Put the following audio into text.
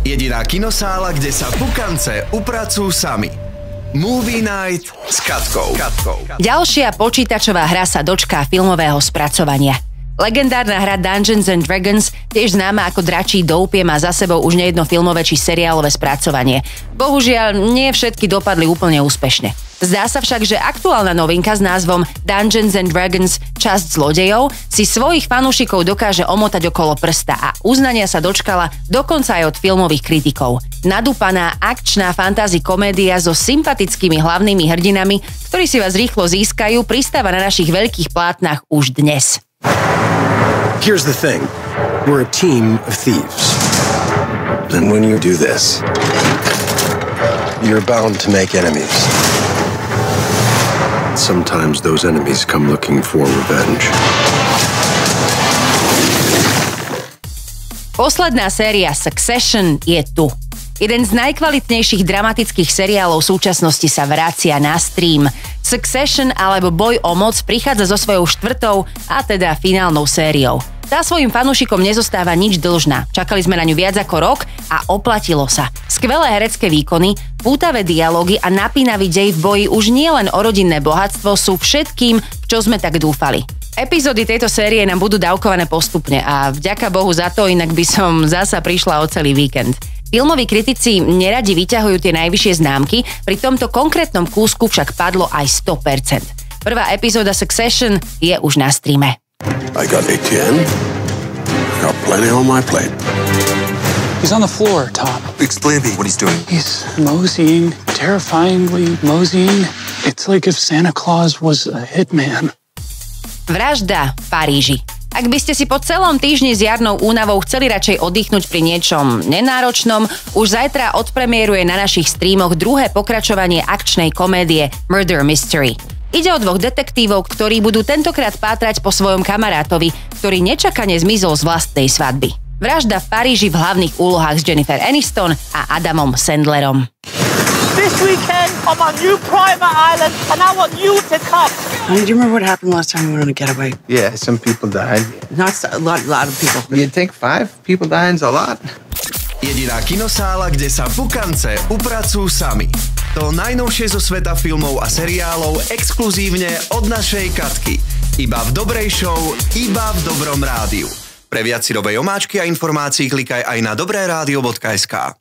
Jediná kinosála, kde sa pukance upracujú sami. Movie Night s Katkou. Ďalšia počítačová hra sa dočká filmového spracovania. Legendárna hra Dungeons and Dragons, tiež známa ako Dračí doupie, má za sebou už nejedno filmové či seriálové spracovanie. Bohužiaľ, nie všetky dopadli úplne úspešne. Zdá sa však, že aktuálna novinka s názvom Dungeons and Dragons Časť zlodejov si svojich fanúšikov dokáže omotať okolo prsta a uznania sa dočkala dokonca aj od filmových kritikov. Nadúpaná akčná fantasy komédia so sympatickými hlavnými hrdinami, ktorí si vás rýchlo získajú, pristáva na našich veľkých plátnach už dnes. Here's the thing. We're a team of thieves. And when you do this, you're bound to make enemies. Sometimes those enemies come looking for revenge. Posledná séria Succession je tu. Jeden z najkvalitnejších dramatických seriálov súčasnosti sa vracia na stream. Succession alebo Boj o moc prichádza so svojou 4. a teda finálnou sériou. Tá svojim fanúšikom nezostáva nič dlžná. Čakali sme na ňu viac ako rok a oplatilo sa. Skvelé herecké výkony, pútavé dialógy a napínavý dej v boji už nie len o rodinné bohatstvo sú všetkým, v čo sme tak dúfali. Epizódy tejto série nám budú dávkované postupne a vďaka Bohu za to, inak by som zasa prišla o celý víkend. Filmoví kritici neradi vyťahujú tie najvyššie známky, pri tomto konkrétnom kúsku však padlo aj 100%. Prvá epizóda Succession je už na streame. I got ATN. I got plenty on my plate. He's on the floor, Tom. Explain to me what he's doing. He's moseying, terrifyingly moseying. It's like if Santa Claus was a hitman. Vražda v Paríži. Ak by ste si po celom týždni s jarnou únavou chceli radšej oddychnúť pri niečom nenáročnom, už zajtra odpremieruje na našich streamoch druhé pokračovanie akčnej komédie Murder Mystery. Ide o 2 detektívov, ktorí budú tentokrát pátrať po svojom kamarátovi, ktorý nečakane zmizol z vlastnej svadby. Vražda v Paríži v hlavných úlohách s Jennifer Aniston a Adamom Sandlerom. This weekend, I'm on New Primer Island, and I want you to come. Do you remember what happened last time we went on a getaway? Yeah, some people died. Not a lot of people. You think 5 people dying is a lot? Jediná kinosála, kde sa pukance upracujú sami. To najnovšie zo sveta filmov a seriálov exkluzívne od našej Katky. Iba v dobrej show, iba v dobrom rádiu. Pre viac sirovej omáčky a informácií klikaj aj na dobreradio.sk.